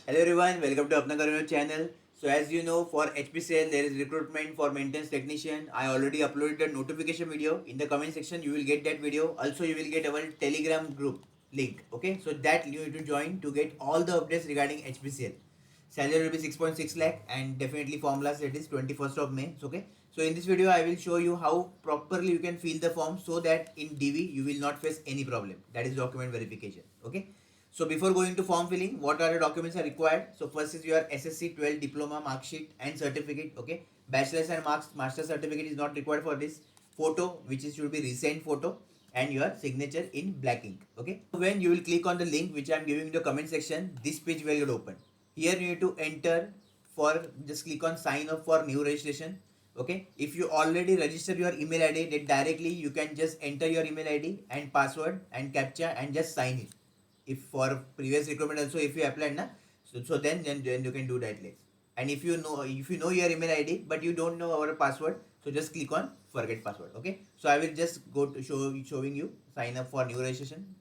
Hello everyone, welcome to Apna Karuna channel. So as you know, for HPCL there is recruitment for maintenance technician. I already uploaded a notification video. In the comment section you will get that video. Also you will get our Telegram group link. Okay, so that you need to join to get all the updates regarding HPCL. Salary will be 6.6 lakh and definitely form last date is 21st of May. Okay. So in this video I will show you how properly you can fill the form so that in DV you will not face any problem. That is document verification. Okay. So before going to form filling, what are the documents are required? So first is your SSC 12 diploma mark sheet and certificate. Okay. Bachelor's and master certificate is not required for this. Photo, which is should be recent photo, and your signature in black ink. Okay. When you will click on the link which I am giving in the comment section, this page will get open. Here you need to enter for just click on sign up for new registration. Okay, if you already register your email id, then directly you can just enter your email id and password and captcha and just sign it. If for previous recruitment also if you applied na, so then you can do that list. And if you know your email id but you don't know our password, so just click on forget password. Okay, so I will just go to showing you sign up for new registration.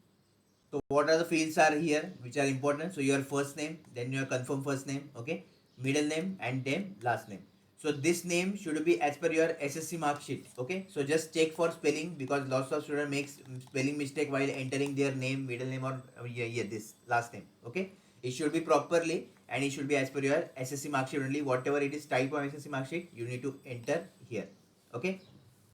So what are the fields are here which are important? So your first name, then your confirm first name, okay, middle name and then last name. So this name should be as per your SSC mark sheet. Okay, so just check for spelling because lots of students makes spelling mistake while entering their name, middle name or this last name. Okay, it should be properly and it should be as per your SSC mark sheet only. Whatever it is type on SSC mark sheet, you need to enter here. Okay,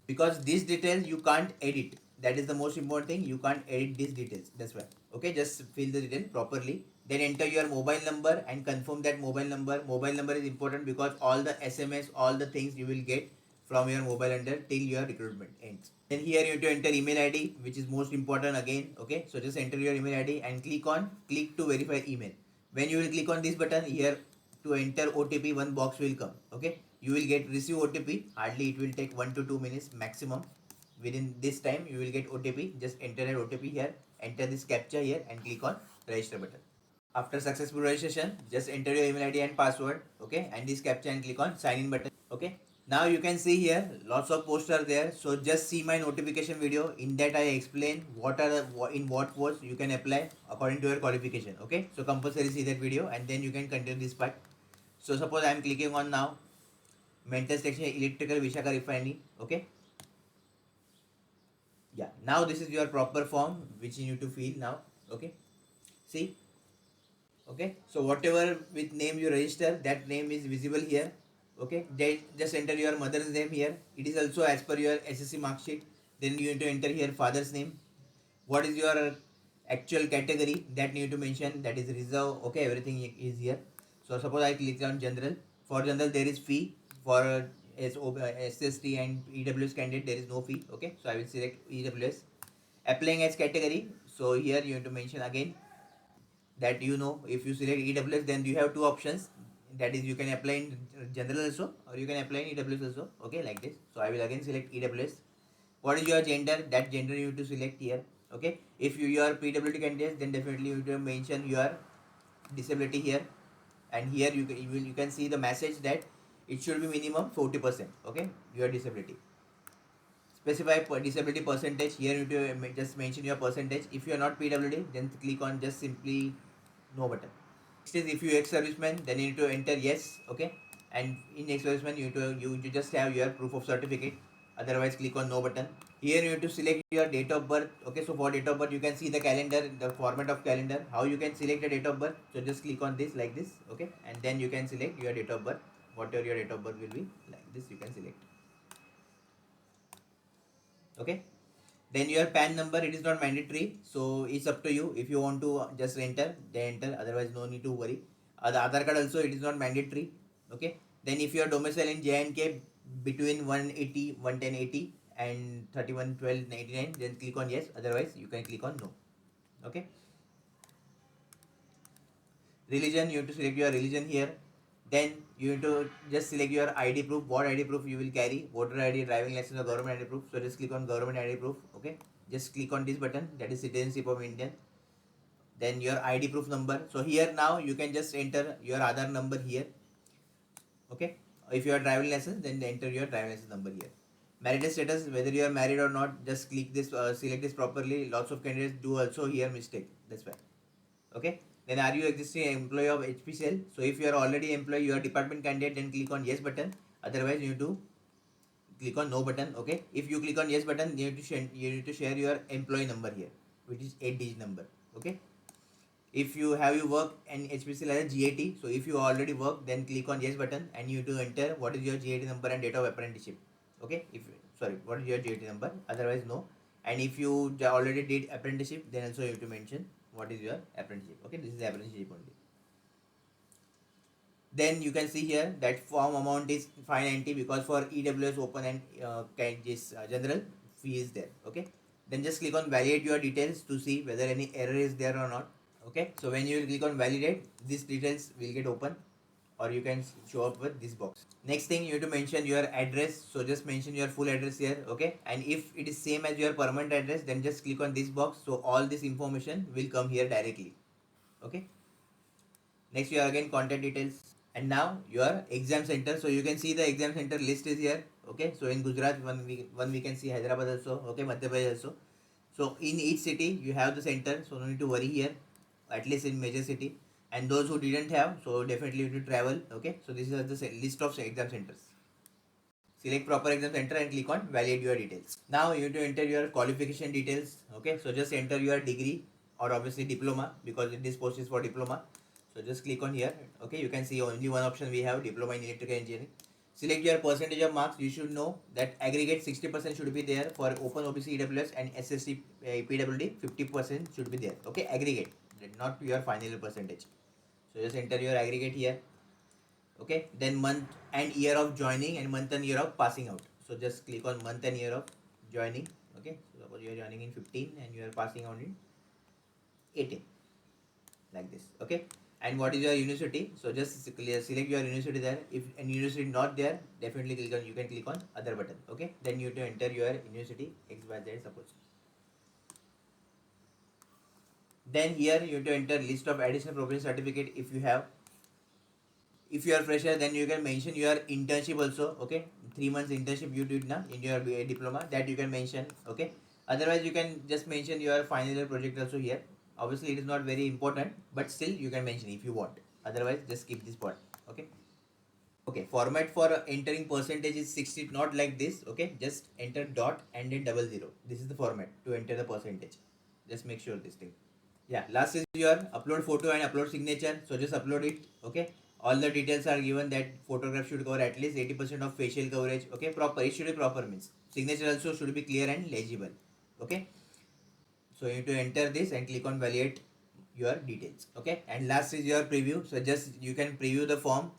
because these details you can't edit. That is the most important thing. You can't edit these details. That's why. Okay, just fill the detail properly. Then enter your mobile number and confirm that mobile number. Mobile number is important because all the SMS, all the things you will get from your mobile number till your recruitment ends. Then here you have to enter email ID, which is most important again. Okay, so just enter your email ID and click to verify email. When you will click on this button here to enter OTP, one box will come. Okay, you will get receive OTP. Hardly it will take 1 to 2 minutes maximum. Within this time you will get OTP. Just enter an OTP here, enter this captcha here and click on register button. After successful registration, just enter your email ID and password. Okay, and this captcha and click on sign in button. Okay, now you can see here lots of posts are there. So just see my notification video. In that I explain what are in what post you can apply according to your qualification. Okay, so compulsory see that video and then you can continue this part. So suppose I am clicking on now maintenance section electrical Vishaka refinery. Okay, yeah, now this is your proper form which you need to fill now. Okay, see. Okay, so whatever with name you register, that name is visible here. Okay, just enter your mother's name here. It is also as per your SSC mark sheet. Then you need to enter here father's name. What is your actual category, that need to mention, that is reserve. Okay, everything is here. So suppose I click on general. For general there is fee. For SST and EWS candidate there is no fee. Okay, so I will select EWS. Applying as category, so here you have to mention again that if you select EWS, then you have two options. That is, you can apply in general also or you can apply in EWS also. Okay, like this. So I will again select EWS. What is your gender? That gender you have to select here. Okay, if you are PWD candidate, then definitely you have to mention your disability here. And here you can see the message that it should be minimum 40%. Okay, your disability. Specify disability percentage. Here you have to just mention your percentage. If you are not PWD, then click on just simply no button. Next is if you ex-serviceman, then you need to enter yes. Okay, and in ex-serviceman you just have your proof of certificate. Otherwise click on no button. Here you have to select your date of birth. Okay, so for date of birth you can see the calendar, the format of calendar, how you can select the date of birth. So just click on this like this. Okay, and then you can select your date of birth. Whatever your date of birth will be, like this you can select. Okay, then your PAN number, it is not mandatory, so it's up to you. If you want to just enter, then enter, otherwise no need to worry. The Aadhaar card also, it is not mandatory. Okay, then if you are domicile in J&K between 180 11080 and 311299, then click on yes, otherwise you can click on no. Okay, religion, you have to select your religion here. Then you need to just select your ID proof, what ID proof you will carry, voter ID, driving license or government ID proof. So just click on government ID proof. Okay, just click on this button, that is citizenship of Indian. Then your ID proof number. So here now you can just enter your Aadhaar number here. Okay, if you are driving license, then enter your driving license number here. Marital status, whether you are married or not, just click this, select this properly. Lots of candidates do also here mistake, that's why. Okay, Then are you existing employee of HPCL? So if you are already employee, you are department candidate, then click on yes button. Otherwise you need to click on no button. Okay, if you click on yes button, you need to share your employee number here, which is 8-digit number. Okay, if you have you work in HPCL as a GAT, so if you already work, then click on yes button and you need to enter what is your GAT number and date of apprenticeship. Okay, if sorry, what is your GAT number? Otherwise no. And if you already did apprenticeship, then also you have to mention what is your apprenticeship. Okay, this is apprenticeship only. Then you can see here that form amount is 590 because for EWS open and general fee is there. Okay, then just click on validate your details to see whether any error is there or not. Okay, so when you will click on validate, these details will get open or you can show up with this box. Next thing, you have to mention your address, so just mention your full address here. Okay, and if it is same as your permanent address, then just click on this box, so all this information will come here directly. Okay, next you are again contact details, and now your exam center, so you can see the exam center list is here. Okay, so in Gujarat one we can see Hyderabad also. Okay, Madhya Pradesh also. So in each city you have the center, so no need to worry here, at least in major city. And those who didn't have, so definitely you need to travel. Okay, so this is the list of exam centers. Select proper exam center and click on validate your details. Now you need to enter your qualification details. Okay, so just enter your degree or obviously diploma, because this post is for diploma. So just click on here. Okay, you can see only one option we have, diploma in electrical engineering. Select your percentage of marks. You should know that aggregate 60% should be there for open OBC EWS, and SSC PWD 50% should be there. Okay, aggregate, not your final percentage. So just enter your aggregate here. Okay, then month and year of joining and month and year of passing out. So just click on month and year of joining. Okay, so suppose you are joining in 15 and you are passing out in 18, like this. Okay, and what is your university? So just select your university there. If any university not there, definitely click on, you can click on other button. Okay, then you have to enter your university XYZ suppose. Then here you have to enter list of additional professional certificate if you have. If you are fresher, then you can mention your internship also. Okay, 3 months internship you did now in your diploma, that you can mention. Okay, otherwise you can just mention your final year project also here. Obviously it is not very important, but still you can mention if you want. Otherwise just skip this part. Okay, okay, format for entering percentage is 60, not like this. Okay, just enter dot and then 00. This is the format to enter the percentage. Just make sure this thing. Yeah, last is your upload photo and upload signature. So just upload it. Okay, all the details are given that photograph should cover at least 80% of facial coverage. Okay, proper, it should be proper means signature also should be clear and legible. Okay, so you need to enter this and click on validate your details. Okay, and last is your preview. So just you can preview the form.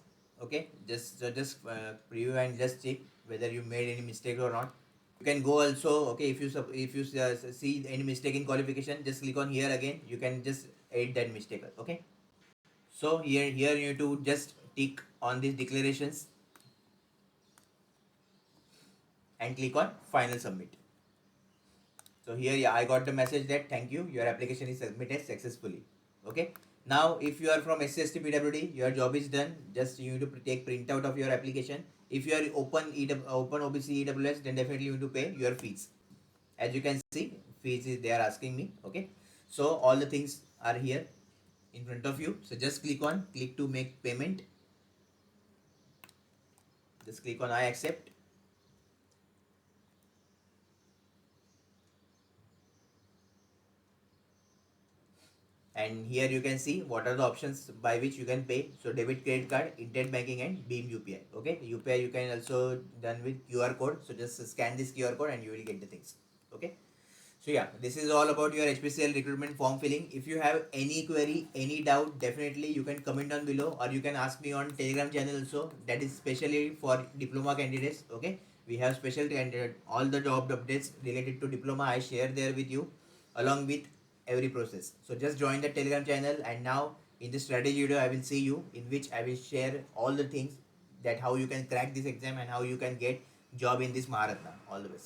Okay, just preview and just check whether you made any mistake or not. You can go also. Okay, if you see any mistake in qualification, just click on here again. You can just edit that mistake. Okay, so here you need to just tick on these declarations and click on final submit. So here, yeah, I got the message that thank you, your application is submitted successfully. Okay, now if you are from SCST PWD, your job is done. Just you need to take printout of your application. If you are open OBC EWS, then definitely you need to pay your fees. As you can see, fees is they are asking me. Okay, so all the things are here in front of you. So just click to make payment. Just click on I accept. And here you can see what are the options by which you can pay. So debit, credit card, internet banking, and Beam UPI. Okay, UPI you can also done with QR code. So just scan this QR code and you will get the things. Okay, so yeah, this is all about your HPCL recruitment form filling. If you have any query, any doubt, definitely you can comment down below, or you can ask me on Telegram channel also. That is specially for diploma candidates. Okay, we have special candidate, all the job updates related to diploma I share there with you, along with every process. So just join the Telegram channel, and now in this strategy video I will see you, in which I will share all the things that how you can crack this exam and how you can get job in this Maharatna. All the best.